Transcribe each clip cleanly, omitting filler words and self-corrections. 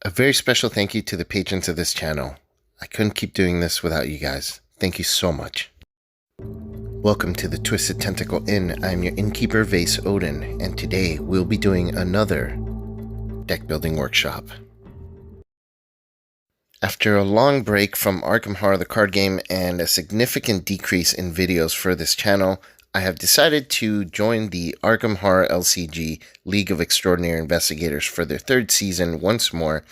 A very special thank you to the patrons of this channel. I couldn't keep doing this without you guys. Thank you so much. Welcome to the Twisted Tentacle Inn. I'm your innkeeper, Vase Odin, and today we'll be doing another deck building workshop. After a long break from Arkham Horror the card game and a significant decrease in videos for this channel, I have decided to join the Arkham Horror LCG League of Extraordinary Investigators for their third season once more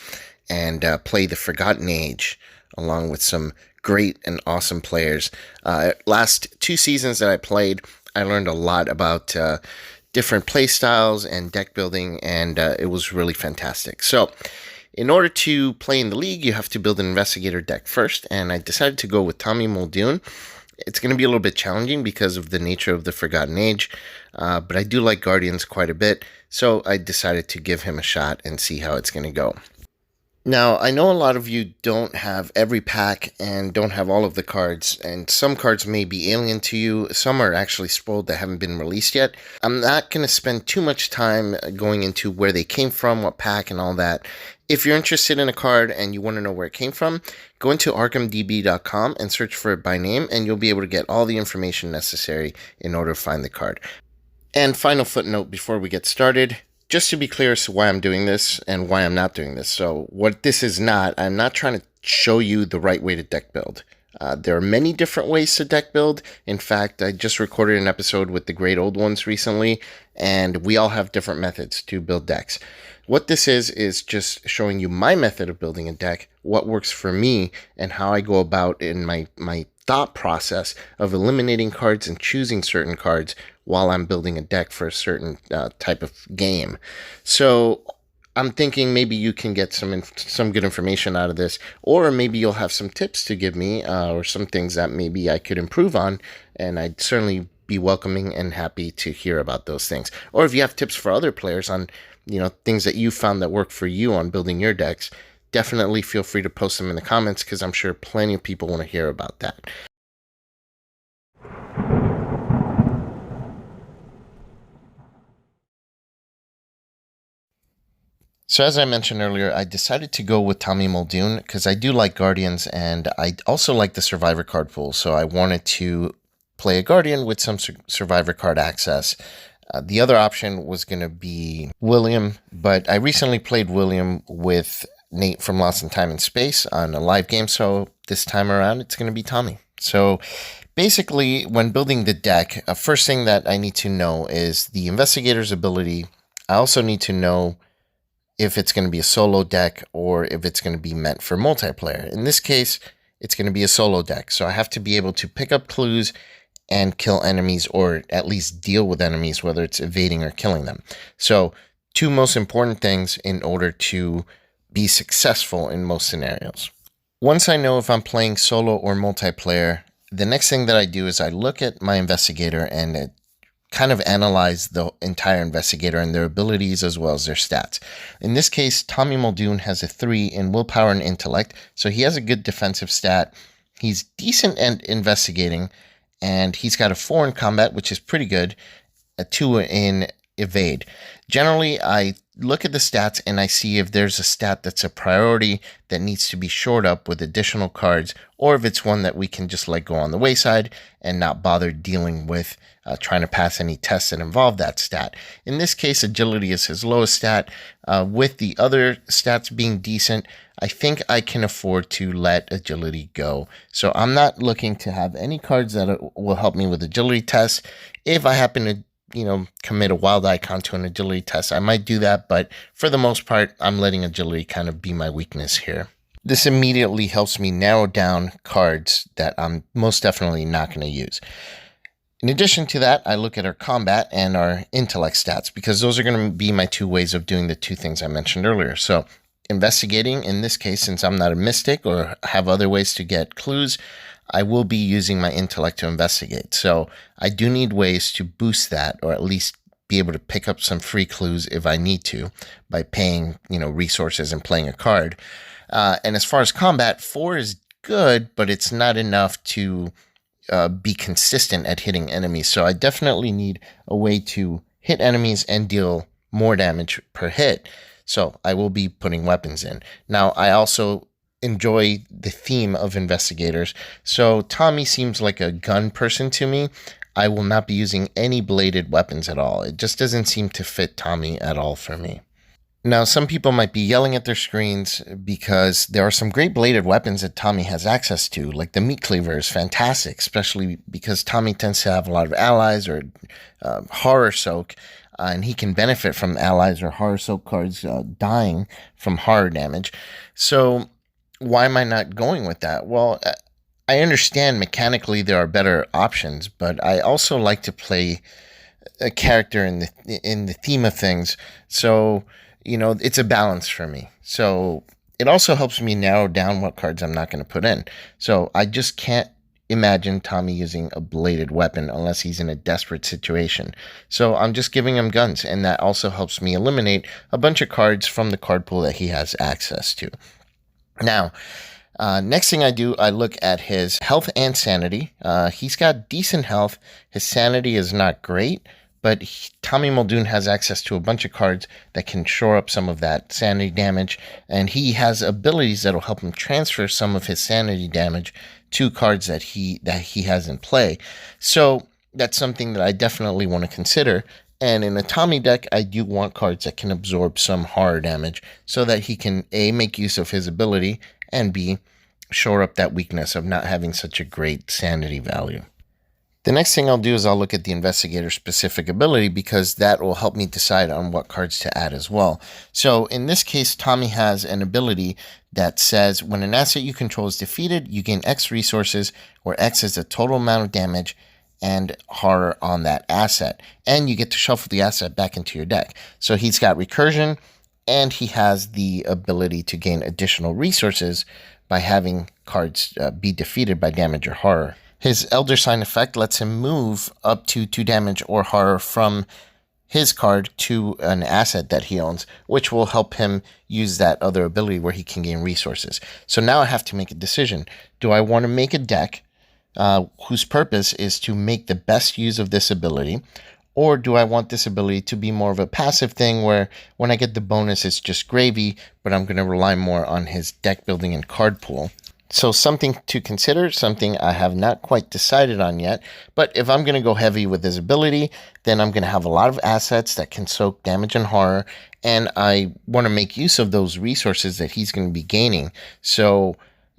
and play the Forgotten Age along with some great and awesome players. Last two seasons that I played, I learned a lot about different play styles and deck building, and it was really fantastic. So in order to play in the league, you have to build an investigator deck first, and I decided to go with Tommy Muldoon. It's going to be a little bit challenging because of the nature of the Forgotten Age, but I do like Guardians quite a bit, so I decided to give him a shot and see how it's going to go. Now, I know a lot of you don't have every pack and don't have all of the cards, and some cards may be alien to you. Some are actually spoiled that haven't been released yet. I'm not going to spend too much time going into where they came from, what pack, and all that. If you're interested in a card and you want to know where it came from, go into arkhamdb.com and search for it by name, and you'll be able to get all the information necessary in order to find the card. And final footnote before we get started, just to be clear as to why I'm doing this and why I'm not doing this. So what this is not, I'm not trying to show you the right way to deck build. There are many different ways to deck build. In fact, I just recorded an episode with the Great Old Ones recently, and we all have different methods to build decks. What this is just showing you my method of building a deck, what works for me, and how I go about in my thought process of eliminating cards and choosing certain cards while I'm building a deck for a certain type of game. So I'm thinking maybe you can get some good information out of this, or maybe you'll have some tips to give me, or some things that maybe I could improve on, and I'd certainly be welcoming and happy to hear about those things. Or if you have tips for other players on, things that you found that work for you on building your decks, definitely feel free to post them in the comments, because I'm sure plenty of people want to hear about that. So as I mentioned earlier, I decided to go with Tommy Muldoon because I do like Guardians, and I also like the Survivor card pool, so I wanted to play a Guardian with some Survivor card access. The other option was going to be William, but I recently played William with Nate from Lost in Time and Space on a live game, so this time around it's going to be Tommy. So basically, when building the deck, first thing that I need to know is the investigator's ability. I also need to know if it's going to be a solo deck or if it's going to be meant for multiplayer. In this case, it's going to be a solo deck, so I have to be able to pick up clues and kill enemies, or at least deal with enemies, whether it's evading or killing them. So two most important things in order to be successful in most scenarios. Once I know if I'm playing solo or multiplayer, the next thing that I do is I look at my investigator and kind of analyze the entire investigator and their abilities as well as their stats. In this case, Tommy Muldoon has a 3 in willpower and intellect, so he has a good defensive stat. He's decent at investigating, and he's got a 4 in combat, which is pretty good, a 2 in evade. Generally, I look at the stats and I see if there's a stat that's a priority that needs to be shored up with additional cards, or if it's one that we can just let go on the wayside and not bother dealing with trying to pass any tests that involve that stat. In this case, agility is his lowest stat. With the other stats being decent, I think I can afford to let agility go. So I'm not looking to have any cards that will help me with agility tests. If I happen to commit a wild icon to an agility test, I might do that, but for the most part, I'm letting agility kind of be my weakness here. This immediately helps me narrow down cards that I'm most definitely not going to use. In addition to that, I look at our combat and our intellect stats, because those are going to be my two ways of doing the two things I mentioned earlier. So investigating, in this case, since I'm not a mystic or have other ways to get clues, I will be using my intellect to investigate. So I do need ways to boost that, or at least be able to pick up some free clues if I need to by paying, resources and playing a card. And as far as combat, 4 is good, but it's not enough to be consistent at hitting enemies. So I definitely need a way to hit enemies and deal more damage per hit. So I will be putting weapons in. Now, I also enjoy the theme of investigators. So Tommy seems like a gun person to me. I will not be using any bladed weapons at all. It just doesn't seem to fit Tommy at all for me. Now, some people might be yelling at their screens because there are some great bladed weapons that Tommy has access to, like the meat cleaver is fantastic, especially because Tommy tends to have a lot of allies or horror soak, and he can benefit from allies or horror soak cards dying from horror damage. So, why am I not going with that? Well, I understand mechanically there are better options, but I also like to play a character in the theme of things. So, it's a balance for me. So it also helps me narrow down what cards I'm not going to put in. So I just can't imagine Tommy using a bladed weapon unless he's in a desperate situation. So I'm just giving him guns, and that also helps me eliminate a bunch of cards from the card pool that he has access to. Now, next thing I do, I look at his health and sanity. He's got decent health. His sanity is not great, but Tommy Muldoon has access to a bunch of cards that can shore up some of that sanity damage, and he has abilities that'll help him transfer some of his sanity damage to cards that he has in play. So that's something that I definitely want to consider. And in a Tommy deck, I do want cards that can absorb some horror damage so that he can A, make use of his ability, and B, shore up that weakness of not having such a great sanity value. The next thing I'll do is I'll look at the investigator specific ability, because that will help me decide on what cards to add as well. So in this case, Tommy has an ability that says when an asset you control is defeated, you gain X resources, where X is the total amount of damage and horror on that asset. And you get to shuffle the asset back into your deck. So he's got recursion, and he has the ability to gain additional resources by having cards be defeated by damage or horror. His Elder Sign effect lets him move up to 2 damage or horror from his card to an asset that he owns, which will help him use that other ability where he can gain resources. So now I have to make a decision. Do I want to make a deck whose purpose is to make the best use of this ability? Or do I want this ability to be more of a passive thing where when I get the bonus, it's just gravy, but I'm going to rely more on his deck building and card pool? So something to consider, something I have not quite decided on yet. But if I'm going to go heavy with his ability, then I'm going to have a lot of assets that can soak damage and horror. And I want to make use of those resources that he's going to be gaining. So,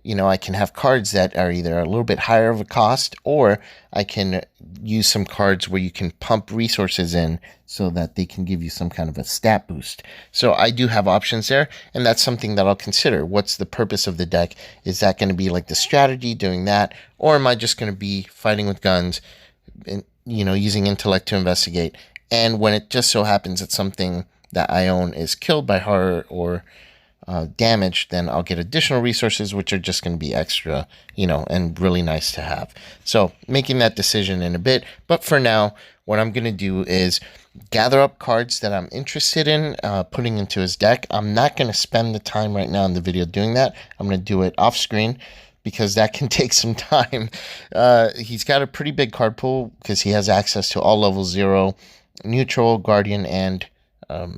I can have cards that are either a little bit higher of a cost, or I can use some cards where you can pump resources in so that they can give you some kind of a stat boost. So I do have options there, and that's something that I'll consider. What's the purpose of the deck? Is that going to be like the strategy, doing that? Or am I just going to be fighting with guns and, using intellect to investigate? And when it just so happens that something that I own is killed by horror or damage, then I'll get additional resources, which are just going to be extra, and really nice to have. So making that decision in a bit. But for now, what I'm going to do is gather up cards that I'm interested in putting into his deck. I'm not going to spend the time right now in the video doing that. I'm going to do it off screen, because that can take some time. He's got a pretty big card pool because he has access to all level 0, neutral, guardian, and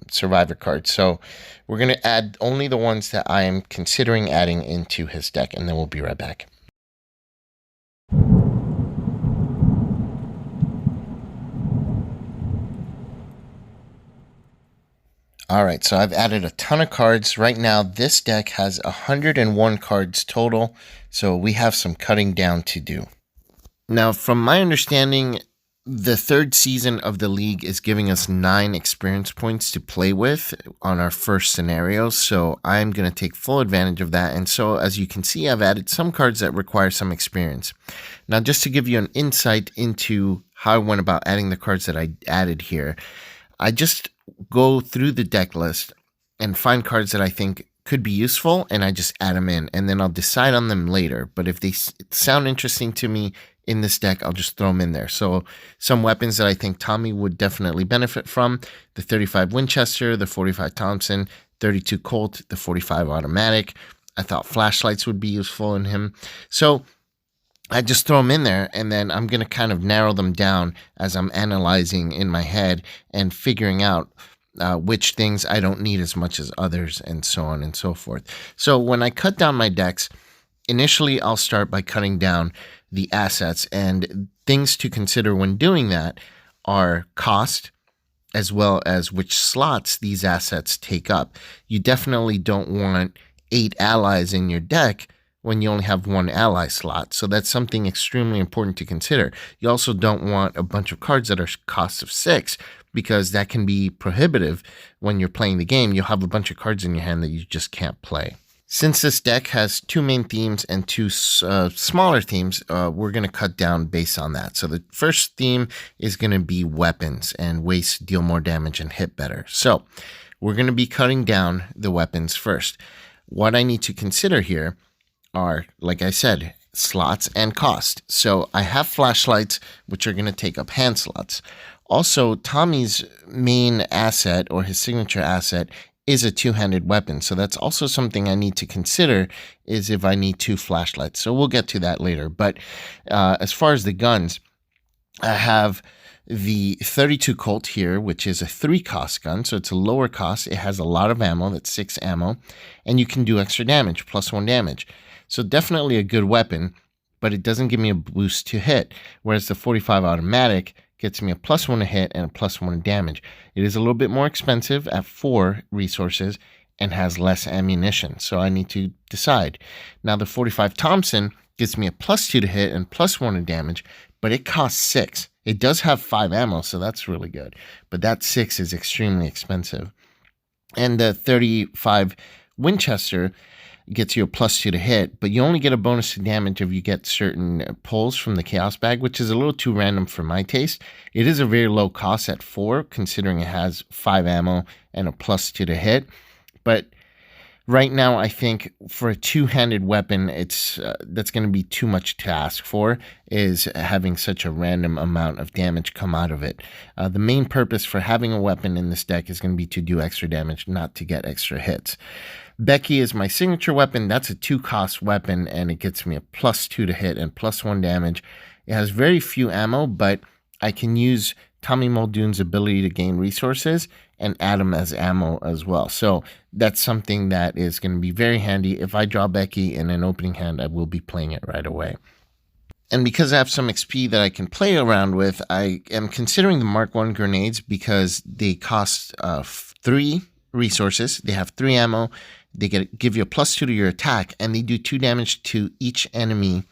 survivor cards. So we're going to add only the ones that I am considering adding into his deck, and then we'll be right back. All right, so I've added a ton of cards. Right now, this deck has 101 cards total, so we have some cutting down to do. Now, from my understanding, the third season of the league is giving us 9 experience points to play with on our first scenario, so I'm going to take full advantage of that. And so, as you can see, I've added some cards that require some experience. Now, just to give you an insight into how I went about adding the cards that I added here, I just go through the deck list and find cards that I think could be useful, and I just add them in, and then I'll decide on them later. But if they sound interesting to me in this deck, I'll just throw them in there. So some weapons that I think Tommy would definitely benefit from: the 35 Winchester, the 45 Thompson, 32 Colt, the 45 automatic. I thought flashlights would be useful in him. So I just throw them in there, and then I'm going to kind of narrow them down as I'm analyzing in my head and figuring out which things I don't need as much as others, and so on and so forth. So when I cut down my decks, initially I'll start by cutting down the assets, and things to consider when doing that are cost, as well as which slots these assets take up. You definitely don't want 8 allies in your deck when you only have 1 ally slot. So that's something extremely important to consider. You also don't want a bunch of cards that are costs of 6, because that can be prohibitive when you're playing the game. You'll have a bunch of cards in your hand that you just can't play. Since this deck has 2 main themes and 2 smaller themes, we're going to cut down based on that. So the first theme is going to be weapons and ways to deal more damage and hit better. So we're going to be cutting down the weapons first. What I need to consider here are, like I said, slots and cost. So I have flashlights, which are going to take up hand slots. Also, Tommy's main asset, or his signature asset, is a 2-handed weapon. So that's also something I need to consider, is if I need 2 flashlights. So we'll get to that later. But as far as the guns, I have the 32 Colt here, which is a 3-cost gun. So it's a lower cost. It has a lot of ammo. That's 6 ammo. And you can do extra damage, +1 damage. So definitely a good weapon, but it doesn't give me a boost to hit. Whereas the 45 automatic gets me a +1 to hit and a +1 damage. It is a little bit more expensive at 4 resources and has less ammunition, so I need to decide. Now the 45 Thompson gives me a +2 to hit and +1 to damage, but it costs 6. It does have 5 ammo, so that's really good, but that 6 is extremely expensive. And the 35 Winchester gets you a +2 to hit, but you only get a bonus to damage if you get certain pulls from the Chaos Bag, which is a little too random for my taste. It is a very low cost at 4, considering it has 5 ammo and a +2 to hit. But right now, I think for a 2-handed weapon, that's going to be too much to ask for, is having such a random amount of damage come out of it. The main purpose for having a weapon in this deck is going to be to do extra damage, not to get extra hits. Becky is my signature weapon. That's a 2-cost weapon, and it gets me a +2 to hit and +1 damage. It has very few ammo, but I can use Tommy Muldoon's ability to gain resources and add them as ammo as well. So that's something that is going to be very handy. If I draw Becky in an opening hand, I will be playing it right away. And because I have some XP that I can play around with, I am considering the Mark I grenades, because they cost 3 resources. They have 3 ammo. They give you a +2 to your attack, and they do 2 damage to each enemy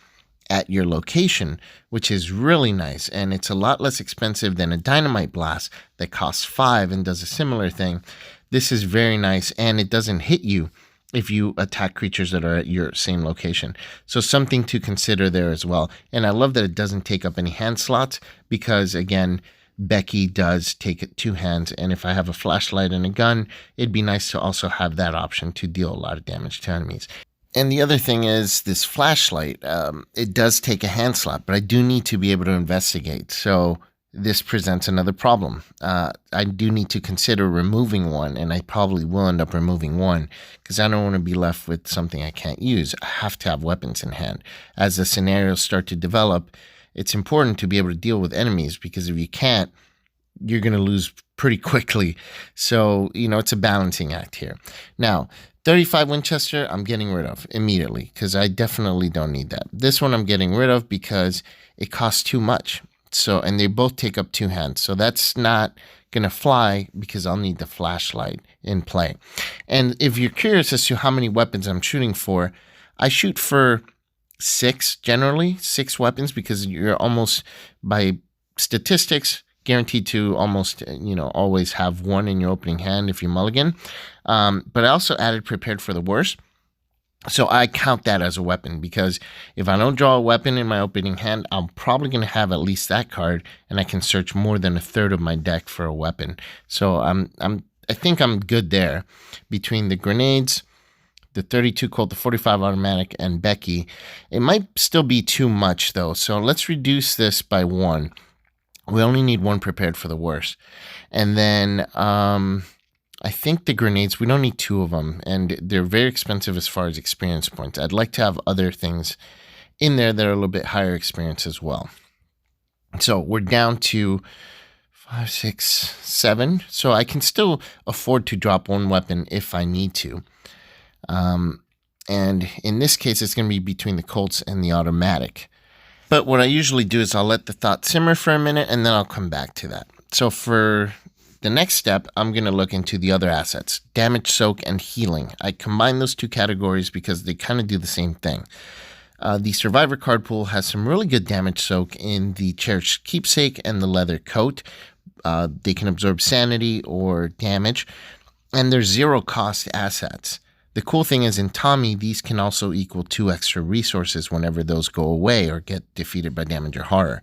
at your location, which is really nice. And it's a lot less expensive than a dynamite blast that costs 5 and does a similar thing. This is very nice, and it doesn't hit you if you attack creatures that are at your same location. So something to consider there as well. And I love that it doesn't take up any hand slots, because again, Becky does take 2 hands, and if I have a flashlight and a gun, it'd be nice to also have that option to deal a lot of damage to enemies. And the other thing is this flashlight. It does take a hand slot, but I do need to be able to investigate. So this presents another problem. I do need to consider removing one, and I probably will end up removing one, because I don't want to be left with something I can't use. I have to have weapons in hand. As the scenarios start to develop, it's important to be able to deal with enemies, because if you can't, you're going to lose pretty quickly. So, it's a balancing act here. Now, 35 Winchester, I'm getting rid of immediately, because I definitely don't need that. This one I'm getting rid of because it costs too much. So, and they both take up 2 hands. So that's not going to fly, because I'll need the flashlight in play. And if you're curious as to how many weapons I'm shooting for, I shoot for 6, generally 6 weapons, because you're almost, by statistics, guaranteed to almost, always have 1 in your opening hand if you mulligan. But I also added prepared for the worst. So I count that as a weapon, because if I don't draw a weapon in my opening hand, I'm probably going to have at least that card, and I can search more than a third of my deck for a weapon. So I think I'm good there. Between the grenades, the 32 Colt, the 45 automatic, and Becky, it might still be too much though. So let's reduce this by 1. We only need 1 prepared for the worst. And then I think the grenades, we don't need 2 of them, and they're very expensive as far as experience points. I'd like to have other things in there that are a little bit higher experience as well. So we're down to 5, 6, 7. So I can still afford to drop one weapon if I need to. And in this case, it's going to be between the Colts and the automatic. But what I usually do is I'll let the thought simmer for a minute and then I'll come back to that. So for the next step, I'm going to look into the other assets, damage, soak, and healing. I combine those two categories because they kind of do the same thing. The Survivor card pool has some really good damage soak in the Cherished Keepsake and the Leather Coat. They can absorb sanity or damage, and they're zero cost assets. The cool thing is in Tommy, these can also equal 2 extra resources whenever those go away or get defeated by damage or horror.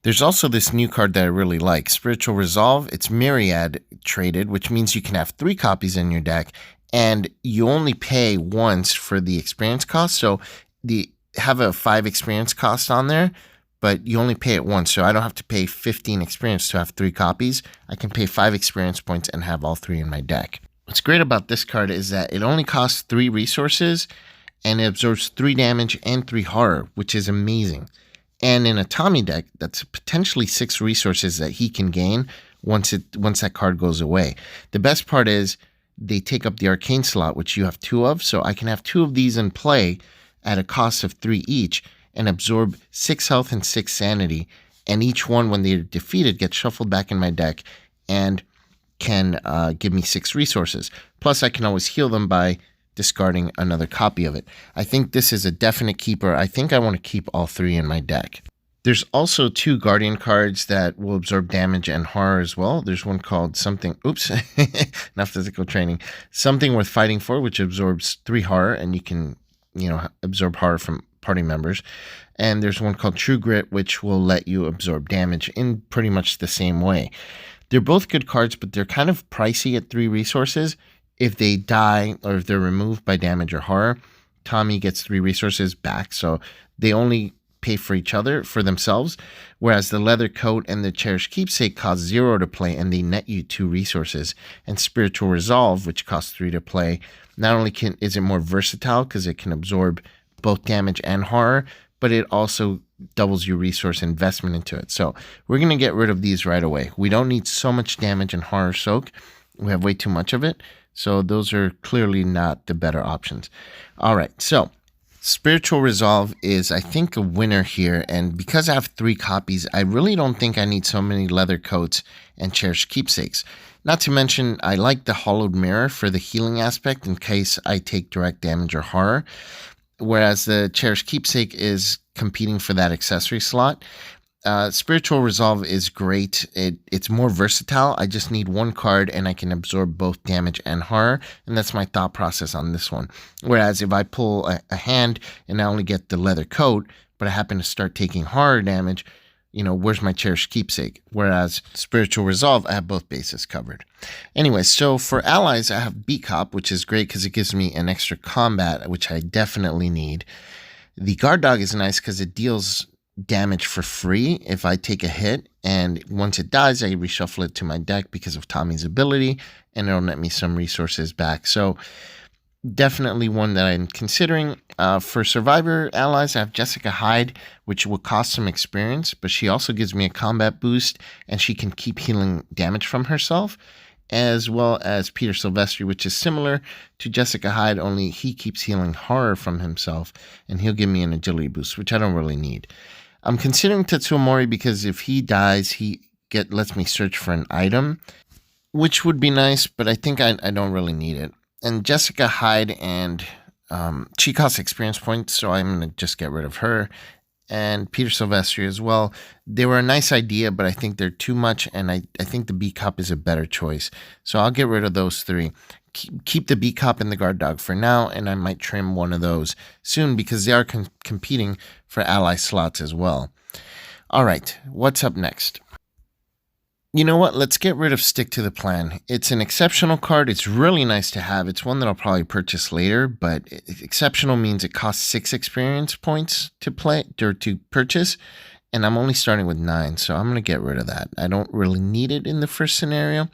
There's also this new card that I really like, Spiritual Resolve. It's Myriad traded, which means you can have 3 copies in your deck, and you only pay once for the experience cost. So the have a 5 experience cost on there, but you only pay it once. So I don't have to pay 15 experience to have 3 copies. I can pay 5 experience points and have all 3 in my deck. What's great about this card is that it only costs 3 resources and it absorbs 3 damage and 3 horror, which is amazing. And in a Tommy deck, that's potentially 6 resources that he can gain once that card goes away. The best part is they take up the arcane slot, which you have 2 of, so I can have 2 of these in play at a cost of 3 each and absorb 6 health and 6 sanity, and each one, when they're defeated, gets shuffled back in my deck and can give me 6 resources. Plus, I can always heal them by discarding another copy of it. I think this is a definite keeper. I think I want to keep all 3 in my deck. There's also 2 Guardian cards that will absorb damage and horror as well. There's one called something, not physical training, Something Worth Fighting For, which absorbs 3 horror, and you can, absorb horror from party members. And there's one called True Grit, which will let you absorb damage in pretty much the same way. They're both good cards, but they're kind of pricey at 3 resources. If they die or if they're removed by damage or horror, Tommy gets 3 resources back. So they only pay for each other, for themselves, whereas the Leather Coat and the Cherished Keepsake cost 0 to play and they net you 2 resources. And Spiritual Resolve, which costs 3 to play, not only is it more versatile because it can absorb both damage and horror, but it also doubles your resource investment into it. So we're going to get rid of these right away. We don't need so much damage and horror soak. We have way too much of it. So those are clearly not the better options. All right, so Spiritual Resolve is, I think, a winner here. And because I have 3 copies, I really don't think I need so many Leather Coats and Cherished Keepsakes. Not to mention, I like the Hollowed Mirror for the healing aspect in case I take direct damage or horror, whereas the Cherished Keepsake is competing for that accessory slot. Spiritual Resolve is great. It's more versatile. I just need 1 card and I can absorb both damage and horror, and that's my thought process on this one. Whereas if I pull a hand and I only get the Leather Coat, but I happen to start taking horror damage, where's my Cherished Keepsake? Whereas Spiritual Resolve, I have both bases covered. Anyway, so for allies, I have Beat Cop, which is great because it gives me an extra combat, which I definitely need. The Guard Dog is nice because it deals damage for free if I take a hit, and once it dies, I reshuffle it to my deck because of Tommy's ability, and it'll net me some resources back. So definitely one that I'm considering. For Survivor allies, I have Jessica Hyde, which will cost some experience, but she also gives me a combat boost, and she can keep healing damage from herself, as well as Peter Silvestri, which is similar to Jessica Hyde, only he keeps healing horror from himself, and he'll give me an agility boost, which I don't really need. I'm considering Tetsuo Mori because if he dies, he lets me search for an item, which would be nice, but I think I don't really need it. And Jessica Hyde, and she costs experience points, so I'm going to just get rid of her. And Peter Silvestri as well. They were a nice idea, but I think they're too much, and I think the B-Cop is a better choice. So I'll get rid of those 3. Keep the B-Cop and the Guard Dog for now, and I might trim one of those soon because they are competing for ally slots as well. All right, what's up next? You know what? Let's get rid of Stick to the Plan. It's an exceptional card. It's really nice to have. It's one that I'll probably purchase later, but exceptional means it costs 6 experience points to play or to purchase, and I'm only starting with 9, so I'm going to get rid of that. I don't really need it in the first scenario.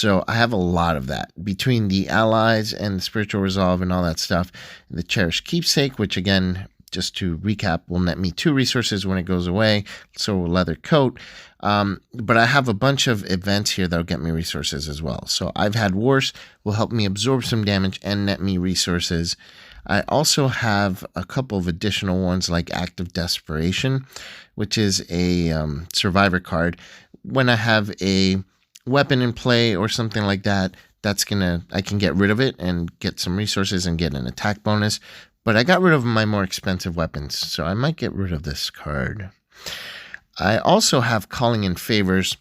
So I have a lot of that between the allies and the spiritual resolve and all that stuff. The cherished keepsake, which again, just to recap, will net me 2 resources when it goes away. So will leather coat. But I have a bunch of events here that'll get me resources as well. So I've had wars will help me absorb some damage and net me resources. I also have a couple of additional ones like Act of Desperation, which is a survivor card. When I have a weapon in play or something like that, I can get rid of it and get some resources and get an attack bonus. But I got rid of my more expensive weapons, so I might get rid of this card. I also have Calling in Favors.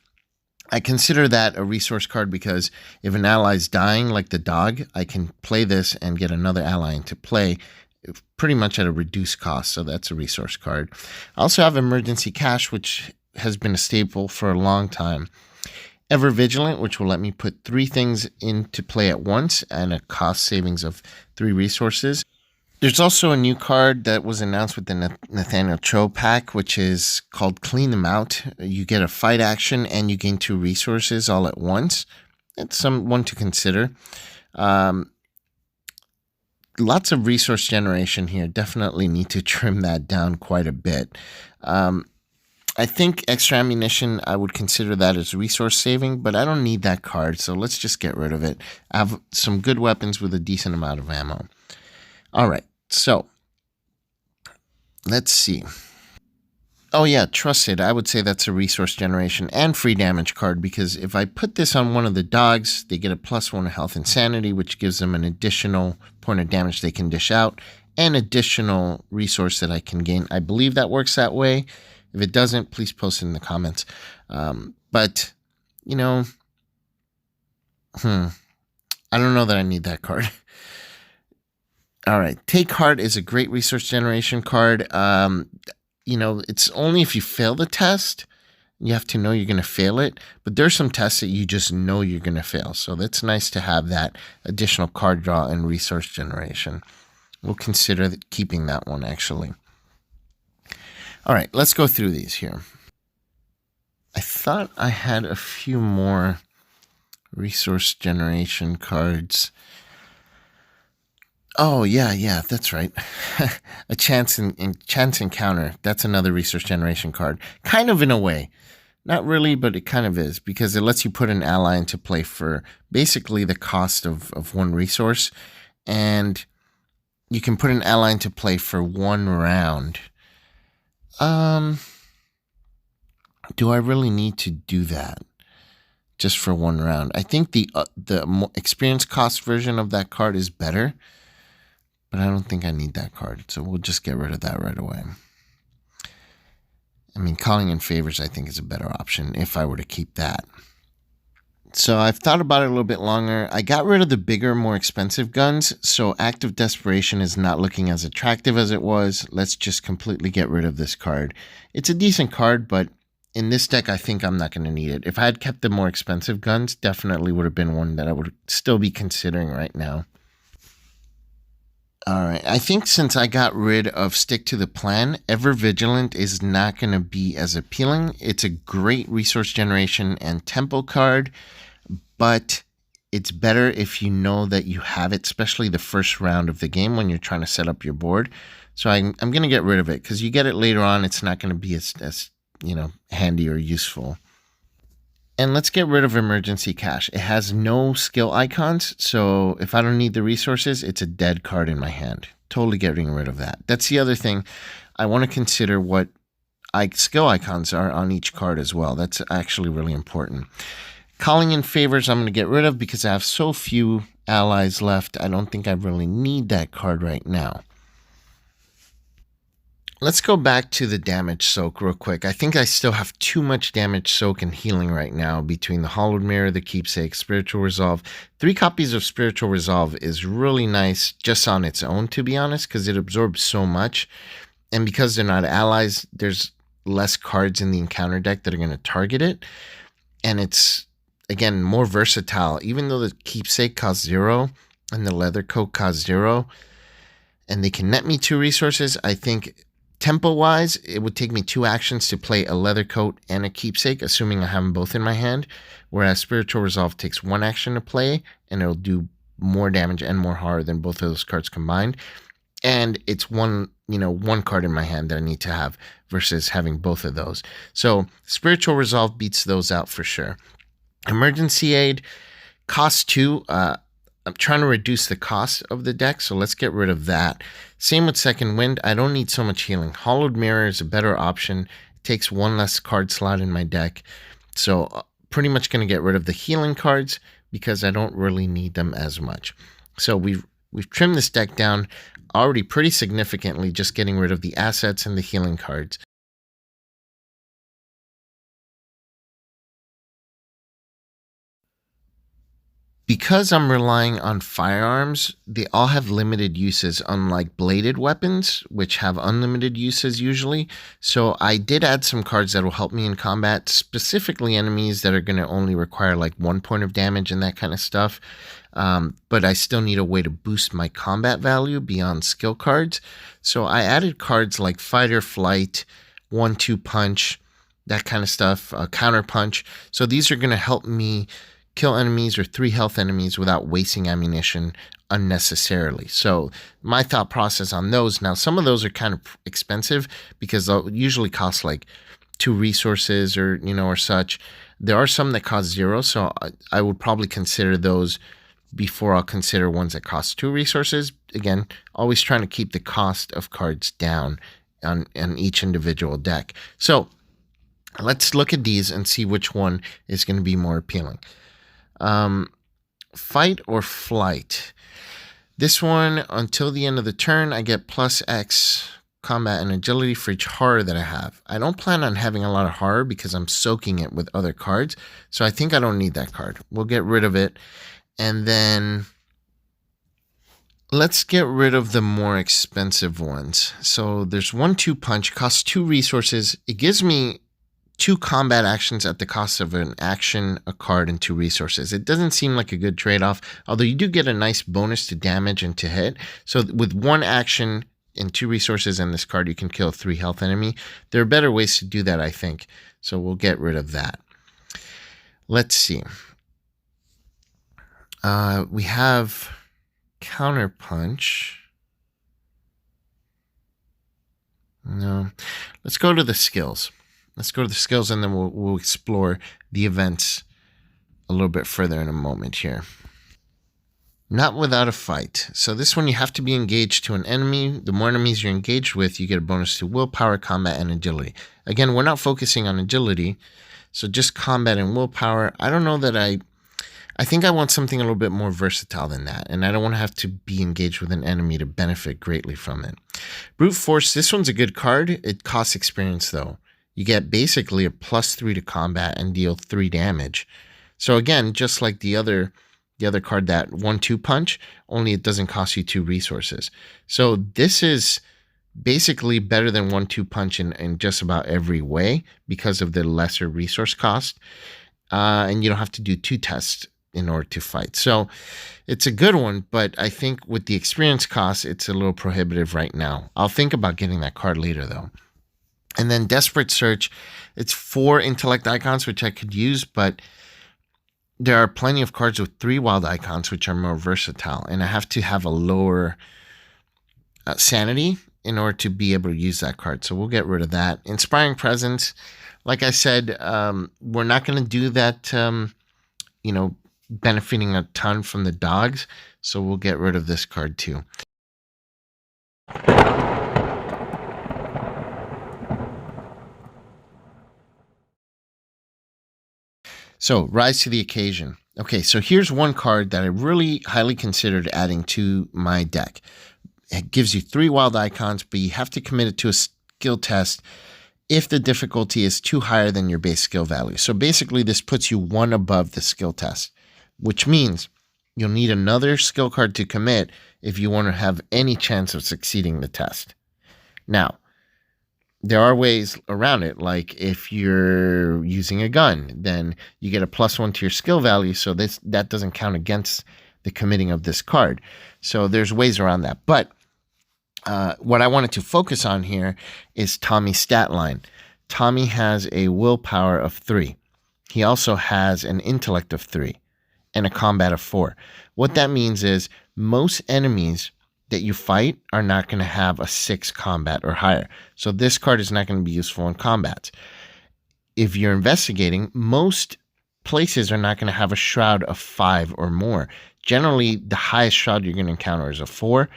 I consider that a resource card because if an ally is dying, like the dog, I can play this and get another ally into play pretty much at a reduced cost, so that's a resource card. I also have Emergency Cash, which has been a staple for a long time. Ever Vigilant, which will let me put 3 things into play at once and a cost savings of 3 resources. There's also a new card that was announced with the Nathaniel Cho pack, which is called Clean Them Out. You get a fight action and you gain 2 resources all at once. It's one to consider. Lots of resource generation here. Definitely need to trim that down quite a bit. I think Extra Ammunition, I would consider that as resource saving, but I don't need that card, so let's just get rid of it. I have some good weapons with a decent amount of ammo. All right, so let's see. Oh yeah, Trusted. I would say that's a resource generation and free damage card because if I put this on one of the dogs, they get a +1 health and sanity, which gives them an additional point of damage they can dish out and additional resource that I can gain. I believe that works that way. If it doesn't, please post it in the comments. But, you know, I don't know that I need that card. All right. Take Heart is a great resource generation card. It's only if you fail the test, you have to know you're going to fail it. But there's some tests that you just know you're going to fail. So that's nice to have that additional card draw and resource generation. We'll consider keeping that one, actually. All right, let's go through these here. I thought I had a few more resource generation cards. Oh, yeah, that's right. A chance encounter. That's another resource generation card. Kind of in a way. Not really, but it kind of is because it lets you put an ally into play for basically the cost of 1 resource. And you can put an ally into play for 1 round. Do I really need to do that just for 1 round? I think the experience cost version of that card is better, but I don't think I need that card, so we'll just get rid of that right away. I mean, Calling in Favors I think is a better option if I were to keep that. So I've thought about it a little bit longer. I got rid of the bigger, more expensive guns, so Act of Desperation is not looking as attractive as it was. Let's just completely get rid of this card. It's a decent card, but in this deck, I think I'm not going to need it. If I had kept the more expensive guns, definitely would have been one that I would still be considering right now. All right, I think since I got rid of Stick to the Plan, Ever Vigilant is not going to be as appealing. It's a great resource generation and tempo card, but it's better if you know that you have it, especially the first round of the game when you're trying to set up your board. So I'm going to get rid of it because you get it later on. It's not going to be as handy or useful. And let's get rid of Emergency Cash. It has no skill icons, so if I don't need the resources, it's a dead card in my hand. Totally getting rid of that. That's the other thing. I want to consider what skill icons are on each card as well. That's actually really important. Calling in Favors I'm going to get rid of because I have so few allies left. I don't think I really need that card right now. Let's go back to the damage soak real quick. I think I still have too much damage soak and healing right now between the Hollowed Mirror, the Keepsake, Spiritual Resolve. 3 copies of Spiritual Resolve is really nice just on its own, to be honest, because it absorbs so much. And because they're not allies, there's less cards in the encounter deck that are going to target it. And it's, again, more versatile. Even though the Keepsake costs 0 and the Leather Coat costs 0, and they can net me 2 resources, I think Tempo-wise, it would take me 2 actions to play a leather coat and a keepsake, assuming I have them both in my hand, whereas Spiritual Resolve takes 1 action to play, and it'll do more damage and more horror than both of those cards combined. And it's one card in my hand that I need to have versus having both of those. So Spiritual Resolve beats those out for sure. Emergency Aid costs 2. I'm trying to reduce the cost of the deck, so let's get rid of that. Same with Second Wind. I don't need so much healing. Hollowed Mirror is a better option. It takes 1 less card slot in my deck. So pretty much going to get rid of the healing cards because I don't really need them as much. So we've trimmed this deck down already pretty significantly, just getting rid of the assets and the healing cards. Because I'm relying on firearms, they all have limited uses, unlike bladed weapons, which have unlimited uses usually. So I did add some cards that will help me in combat, specifically enemies that are going to only require like 1 point of damage and that kind of stuff. But I still need a way to boost my combat value beyond skill cards. So I added cards like Fighter, Flight, 1-2 Punch, that kind of stuff, Counter Punch. So these are going to help me kill enemies or 3 health enemies without wasting ammunition unnecessarily. So my thought process on those, now some of those are kind of expensive because they'll usually cost like 2 resources or such. There are some that cost 0, so I would probably consider those before I'll consider ones that cost 2 resources. Again, always trying to keep the cost of cards down on each individual deck. So let's look at these and see which one is going to be more appealing. Fight or Flight. This one, until the end of the turn, I get +X combat and agility for each horror that I have. I don't plan on having a lot of horror because I'm soaking it with other cards, so I think I don't need that card. We'll get rid of it. And then let's get rid of the more expensive ones. So there's 1-2 Punch, costs 2 resources. It gives me 2 combat actions at the cost of an action, a card, and 2 resources. It doesn't seem like a good trade-off, although you do get a nice bonus to damage and to hit. So with 1 action and 2 resources and this card, you can kill a 3 health enemy. There are better ways to do that, I think. So we'll get rid of that. Let's see. We have Counter Punch. No. Let's go to the skills. Let's go to the skills and then we'll explore the events a little bit further in a moment here. Not without a fight. So this one you have to be engaged to an enemy. The more enemies you're engaged with, you get a bonus to willpower, combat, and agility. Again, we're not focusing on agility, so just combat and willpower. I don't know that I think I want something a little bit more versatile than that, and I don't want to have to be engaged with an enemy to benefit greatly from it. Brute Force, this one's a good card. It costs experience though. You get basically a +3 to combat and deal 3 damage. So again, just like the other card, that 1-2 Punch, only it doesn't cost you 2 resources. So this is basically better than 1-2 Punch in just about every way because of the lesser resource cost. And you don't have to do 2 tests in order to fight. So it's a good one, but I think with the experience cost, it's a little prohibitive right now. I'll think about getting that card later though. And then Desperate Search, it's 4 intellect icons, which I could use, but there are plenty of cards with 3 wild icons, which are more versatile, and I have to have a lower sanity in order to be able to use that card. So we'll get rid of that. Inspiring Presence, like I said, we're not going to do that, benefiting a ton from the dogs, so we'll get rid of this card too. So, Rise to the Occasion. Okay, so here's one card that I really highly considered adding to my deck. It gives you 3 wild icons, but you have to commit it to a skill test if the difficulty is too higher than your base skill value. So basically, this puts you 1 above the skill test, which means you'll need another skill card to commit if you want to have any chance of succeeding the test. Now, there are ways around it, like if you're using a gun, then you get a +1 to your skill value, so that doesn't count against the committing of this card. So there's ways around that. But what I wanted to focus on here is Tommy's stat line. Tommy has a willpower of 3. He also has an intellect of 3 and a combat of 4. What that means is most enemies that you fight are not going to have a 6 combat or higher. So this card is not going to be useful in combats. If you're investigating, most places are not going to have a shroud of 5 or more. Generally, the highest shroud you're going to encounter is a 4.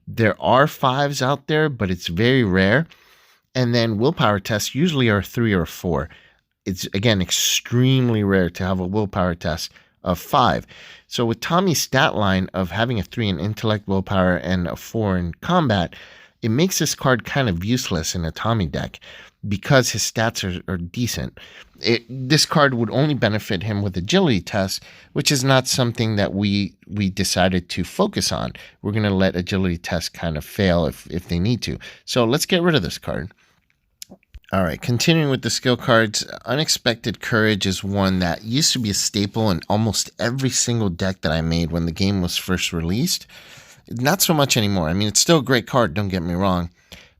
There are 5s out there, but it's very rare. And then willpower tests usually are 3 or 4. It's, again, extremely rare to have a willpower test of 5. So with Tommy's stat line of having a 3 in intellect, willpower, and a 4 in combat, it makes this card kind of useless in a Tommy deck because his stats are decent. This card would only benefit him with agility tests, which is not something that we decided to focus on. We're going to let agility tests kind of fail if they need to. So let's get rid of this card. All right, continuing with the skill cards, Unexpected Courage is one that used to be a staple in almost every single deck that I made when the game was first released. Not so much anymore. I mean, it's still a great card, don't get me wrong.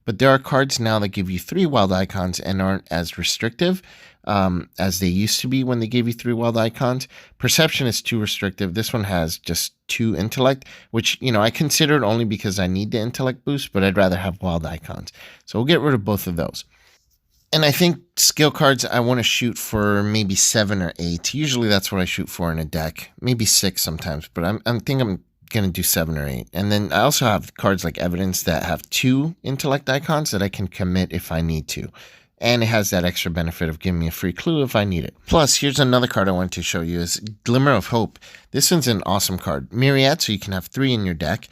But there are cards now that give you 3 wild icons and aren't as restrictive as they used to be when they gave you 3 wild icons. Perception is too restrictive. This one has just 2 intellect, which, I considered only because I need the intellect boost, but I'd rather have wild icons. So we'll get rid of both of those. And I think skill cards, I want to shoot for maybe 7 or 8. Usually that's what I shoot for in a deck. Maybe 6 sometimes, but I think I'm going to do 7 or 8. And then I also have cards like Evidence that have 2 intellect icons that I can commit if I need to. And it has that extra benefit of giving me a free clue if I need it. Plus, here's another card I wanted to show you is Glimmer of Hope. This one's an awesome card. Myriad, so you can have 3 in your deck.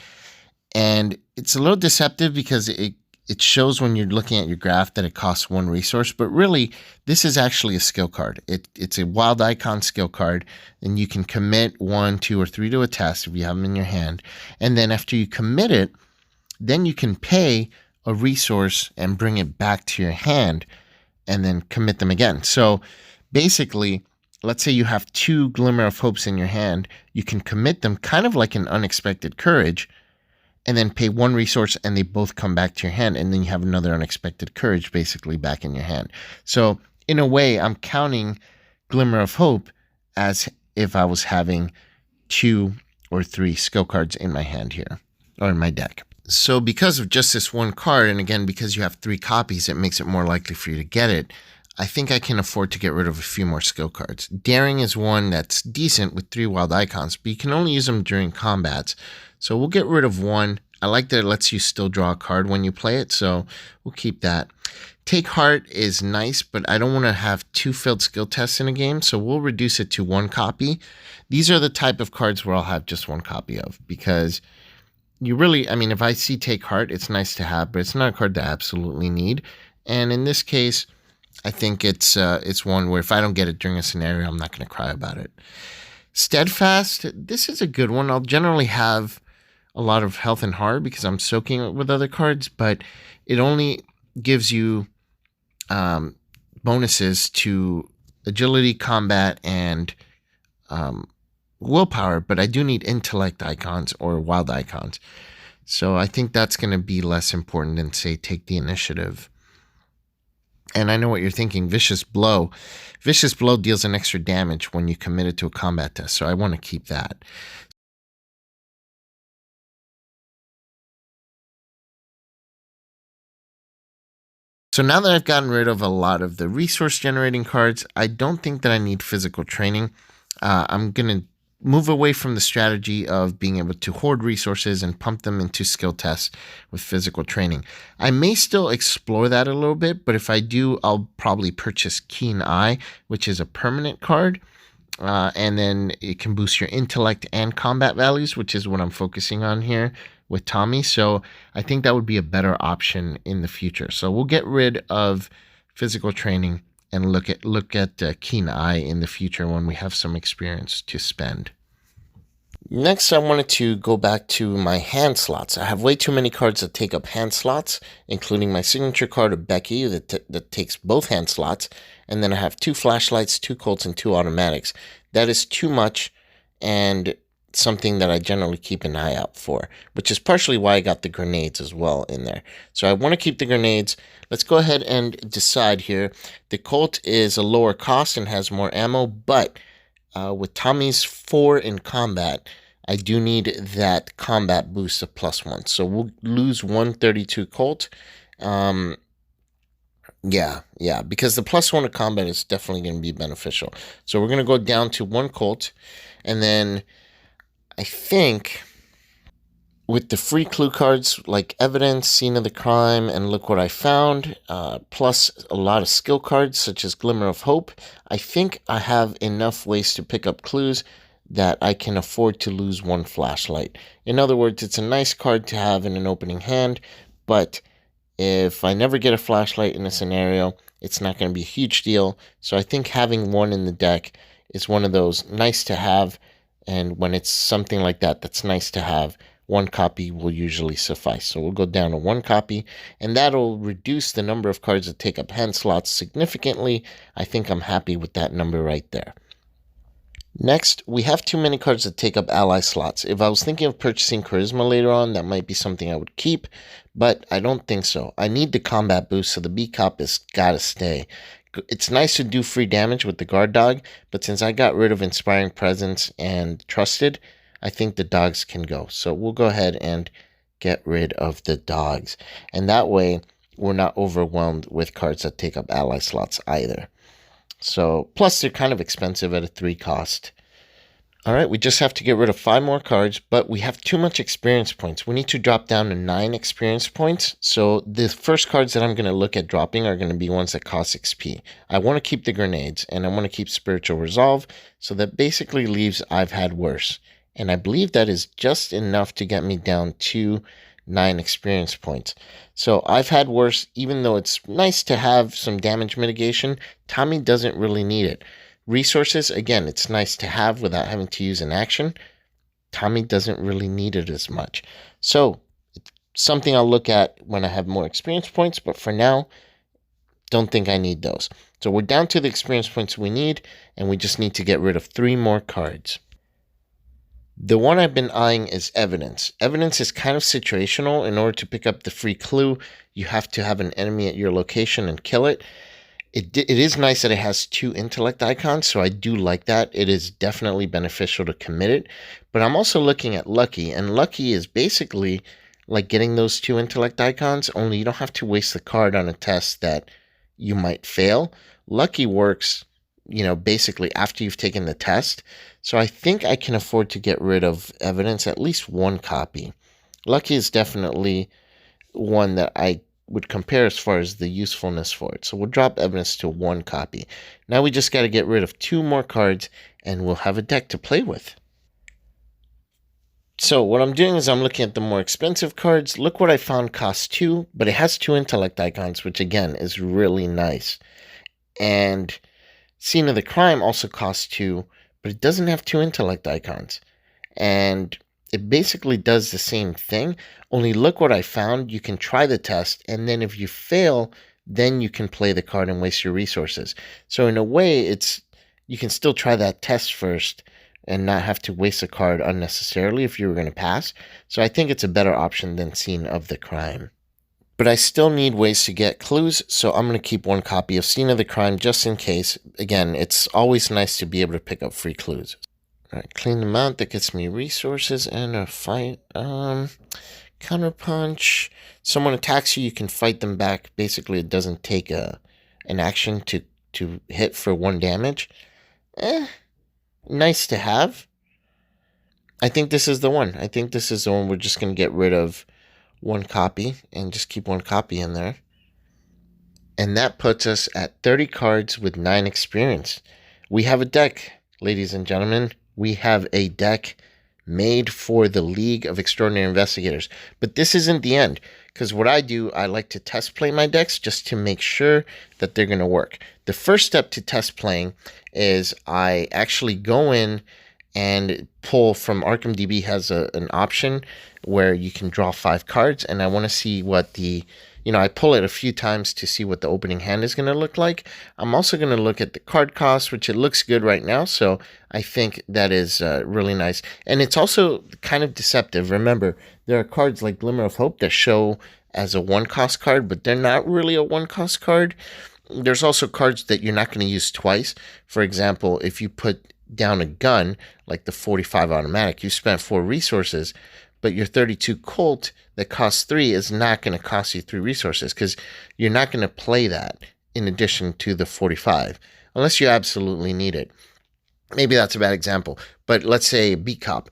And it's a little deceptive because it shows when you're looking at your graph that it costs 1 resource, but really, this is actually a skill card. It's a wild icon skill card, and you can commit 1, 2, or 3 to a test if you have them in your hand. And then after you commit it, then you can pay a resource and bring it back to your hand and then commit them again. So basically, let's say you have 2 Glimmer of Hopes in your hand, you can commit them kind of like an Unexpected Courage, and then pay 1 resource and they both come back to your hand, and then you have another Unexpected Courage basically back in your hand. So in a way, I'm counting Glimmer of Hope as if I was having 2 or 3 skill cards in my hand here, or in my deck. So because of just this 1 card, and again, because you have 3 copies, it makes it more likely for you to get it. I think I can afford to get rid of a few more skill cards. Daring is one that's decent with 3 wild icons, but you can only use them during combats. So we'll get rid of 1. I like that it lets you still draw a card when you play it, so we'll keep that. Take Heart is nice, but I don't want to have 2 failed skill tests in a game, so we'll reduce it to 1 copy. These are the type of cards where I'll have just 1 copy of, because you really, if I see Take Heart, it's nice to have, but it's not a card that I absolutely need. And in this case, I think it's one where if I don't get it during a scenario, I'm not going to cry about it. Steadfast, this is a good one. I'll generally have a lot of health and heart because I'm soaking it with other cards, but it only gives you bonuses to agility, combat, and willpower, but I do need intellect icons or wild icons. So I think that's going to be less important than, say, Take the Initiative. And I know what you're thinking, Vicious Blow. Vicious Blow deals an extra damage when you commit it to a combat test, so I want to keep that. So now that I've gotten rid of a lot of the resource generating cards, I don't think that I need physical training. I'm going to move away from the strategy of being able to hoard resources and pump them into skill tests with physical training. I may still explore that a little bit, but if I do, I'll probably purchase Keen Eye, which is a permanent card. And then it can boost your intellect and combat values, which is what I'm focusing on here with Tommy. So I think that would be a better option in the future. So we'll get rid of physical training and look at Keen Eye in the future when we have some experience to spend. Next, I wanted to go back to my hand slots. I have way too many cards that take up hand slots, including my signature card of Becky that takes both hand slots, and then I have 2 flashlights, 2 Colts, and 2 automatics. That is too much, and something that I generally keep an eye out for, which is partially why I got the grenades as well in there. So I want to keep the grenades. Let's go ahead and decide here. The Colt is a lower cost and has more ammo, but with Tommy's 4 in combat, I do need that combat boost of +1. So we'll lose 132 Colt. Yeah, because the +1 to combat is definitely going to be beneficial. So we're going to go down to 1 Colt, and then I think with the free clue cards like Evidence, Scene of the Crime, and Look What I Found, plus a lot of skill cards such as Glimmer of Hope, I think I have enough ways to pick up clues that I can afford to lose 1 flashlight. In other words, it's a nice card to have in an opening hand, but if I never get a flashlight in a scenario, it's not going to be a huge deal. So I think having 1 in the deck is one of those nice to have. And when it's something like that, that's nice to have, 1 copy will usually suffice. So we'll go down to 1 copy, and that'll reduce the number of cards that take up hand slots significantly. I think I'm happy with that number right there. Next, we have too many cards that take up ally slots. If I was thinking of purchasing Charisma later on, that might be something I would keep, but I don't think so. I need the combat boost, so the B-Cop has got to stay. It's nice to do free damage with the guard dog, but since I got rid of Inspiring Presence and Trusted, I think the dogs can go. So we'll go ahead and get rid of the dogs. And that way, we're not overwhelmed with cards that take up ally slots either. So, plus they're kind of expensive at a 3 cost. All right, we just have to get rid of 5 more cards, but we have too much experience points. We need to drop down to 9 experience points. So the first cards that I'm going to look at dropping are going to be ones that cost XP. I want to keep the grenades, and I want to keep Spiritual Resolve, so that basically leaves I've Had Worse. And I believe that is just enough to get me down to 9 experience points. So I've Had Worse, even though it's nice to have some damage mitigation, Tommy doesn't really need it. Resources, again, it's nice to have without having to use an action. Tommy doesn't really need it as much. So it's something I'll look at when I have more experience points, but for now, don't think I need those. So we're down to the experience points we need, and we just need to get rid of 3 more cards. The one I've been eyeing is Evidence. Evidence is kind of situational. In order to pick up the free clue, you have to have an enemy at your location and kill it. It is nice that it has 2 intellect icons, so I do like that. It is definitely beneficial to commit it. But I'm also looking at Lucky, and Lucky is basically like getting those 2 intellect icons, only you don't have to waste the card on a test that you might fail. Lucky works, basically after you've taken the test. So I think I can afford to get rid of Evidence, at least 1 copy. Lucky is definitely one that I would compare as far as the usefulness for it. So we'll drop Evidence to 1 copy. Now we just got to get rid of 2 more cards, and we'll have a deck to play with. So what I'm doing is I'm looking at the more expensive cards. Look What I Found costs 2, but it has 2 intellect icons, which again is really nice. And Scene of the Crime also costs 2, but it doesn't have 2 intellect icons. And it basically does the same thing, only Look What I Found, you can try the test, and then if you fail, then you can play the card and waste your resources. So in a way, you can still try that test first and not have to waste a card unnecessarily if you were going to pass. So I think it's a better option than Scene of the Crime. But I still need ways to get clues, so I'm going to keep 1 copy of Scene of the Crime just in case. Again, it's always nice to be able to pick up free clues. All right, clean them out. That gets me resources and a fight. Counterpunch. Someone attacks you, you can fight them back. Basically, it doesn't take an action to hit for 1 damage. Nice to have. I think this is the one. I think this is the one we're just going to get rid of 1 copy and just keep 1 copy in there. And that puts us at 30 cards with 9 experience. We have a deck, ladies and gentlemen. We have a deck made for the League of Extraordinary Investigators. But this isn't the end, because what I do, I like to test play my decks just to make sure that they're going to work. The first step to test playing is I actually go in and pull from ArkhamDB has an option where you can draw 5 cards, and I want to see what the I pull it a few times to see what the opening hand is going to look like. I'm also going to look at the card cost, which it looks good right now. So I think that is really nice. And it's also kind of deceptive. Remember, there are cards like Glimmer of Hope that show as a 1-cost card, but they're not really a 1-cost card. There's also cards that you're not going to use twice. For example, if you put down a gun, like the 45 automatic, you spent 4 resources, but your 32 Colt that costs 3 is not going to cost you 3 resources because you're not going to play that in addition to the 45, unless you absolutely need it. Maybe that's a bad example, but let's say a B-Cop.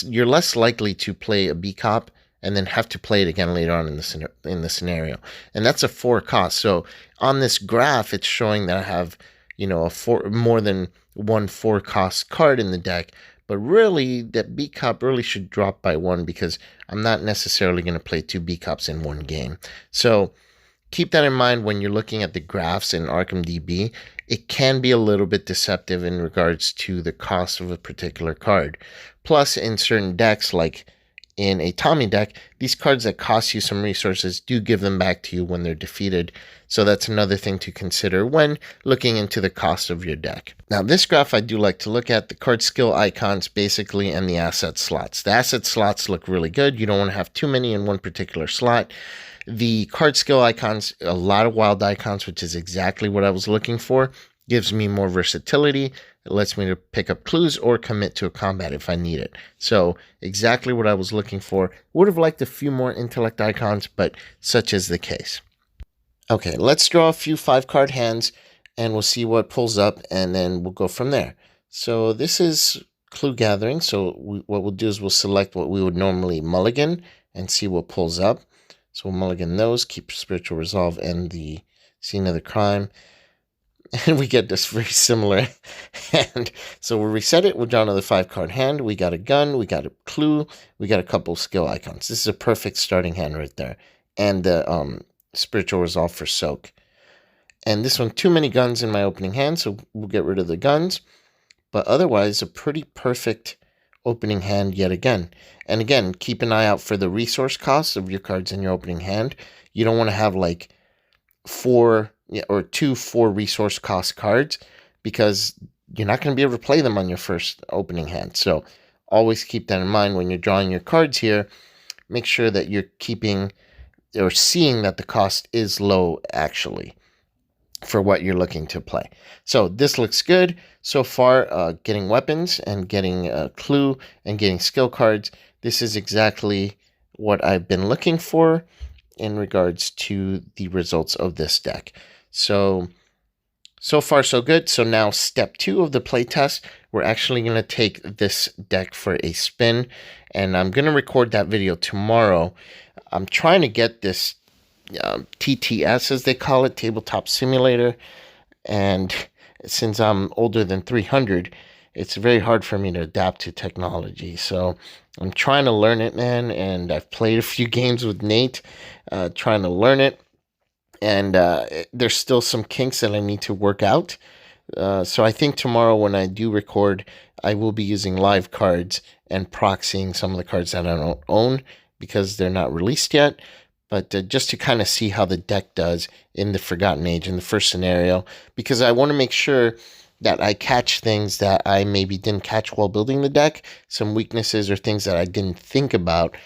You're less likely to play a B-Cop and then have to play it again later on in the scenario. And that's a 4 cost. So on this graph, it's showing that I have, more than 1 4 cost card in the deck. But really, that B-Cop really should drop by 1 because I'm not necessarily going to play 2 B-Cops in one game. So keep that in mind when you're looking at the graphs in ArkhamDB. It can be a little bit deceptive in regards to the cost of a particular card. Plus, in certain decks, like in a Tommy deck, these cards that cost you some resources do give them back to you when they're defeated. So that's another thing to consider when looking into the cost of your deck. Now, this graph I do like to look at the card skill icons basically and the asset slots. The asset slots look really good. You don't want to have too many in one particular slot. The card skill icons, a lot of wild icons, which is exactly what I was looking for. Gives me more versatility. It lets me to pick up clues or commit to a combat if I need it. So exactly what I was looking for. Would have liked a few more intellect icons, but such is the case. Okay, let's draw a few 5-card hands and we'll see what pulls up and then we'll go from there. So this is clue gathering. So what we'll do is we'll select what we would normally mulligan and see what pulls up. So we'll mulligan those, keep Spiritual Resolve and the Scene of the Crime. And we get this very similar hand. So we'll reset it. We'll draw another 5-card hand. We got a gun. We got a clue. We got a couple skill icons. This is a perfect starting hand right there. And the Spiritual Resolve for Soak. And this one, too many guns in my opening hand, so we'll get rid of the guns. But otherwise, a pretty perfect opening hand yet again. And again, keep an eye out for the resource costs of your cards in your opening hand. You don't want to have like 4 or 2 4 resource cost cards because you're not going to be able to play them on your first opening hand. So always keep that in mind when you're drawing your cards here. Make sure that you're keeping or seeing that the cost is low actually for what you're looking to play. So this looks good so far. Getting weapons and getting a clue and getting skill cards. This is exactly what I've been looking for in regards to the results of this deck. So far so good. So now step 2 of the playtest, we're actually going to take this deck for a spin, and I'm going to record that video tomorrow. I'm trying to get this TTS, as they call it, Tabletop Simulator, and since I'm older than 300, it's very hard for me to adapt to technology. So I'm trying to learn it, man, and I've played a few games with Nate, trying to learn it, and there's still some kinks that I need to work out. So I think tomorrow when I do record, I will be using live cards and proxying some of the cards that I don't own because they're not released yet. But just to kind of see how the deck does in the Forgotten Age in the first scenario, because I want to make sure that I catch things that I maybe didn't catch while building the deck, some weaknesses or things that I didn't think about.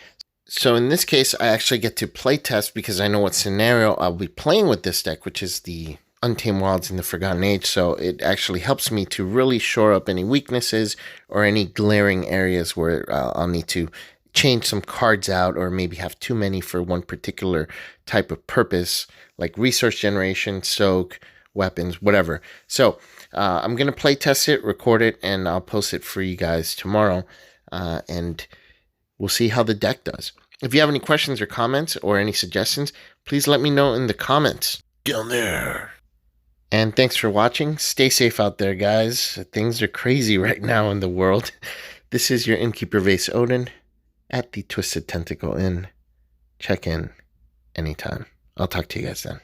So in this case, I actually get to play test because I know what scenario I'll be playing with this deck, which is the Untamed Wilds in the Forgotten Age. So it actually helps me to really shore up any weaknesses or any glaring areas where I'll need to change some cards out or maybe have too many for one particular type of purpose, like resource generation, soak, weapons, whatever. So I'm going to play test it, record it, and I'll post it for you guys tomorrow. And we'll see how the deck does. If you have any questions or comments or any suggestions, please let me know in the comments down there. And thanks for watching. Stay safe out there, guys. Things are crazy right now in the world. This is your Innkeeper Vase Odin at the Twisted Tentacle Inn. Check in anytime. I'll talk to you guys then.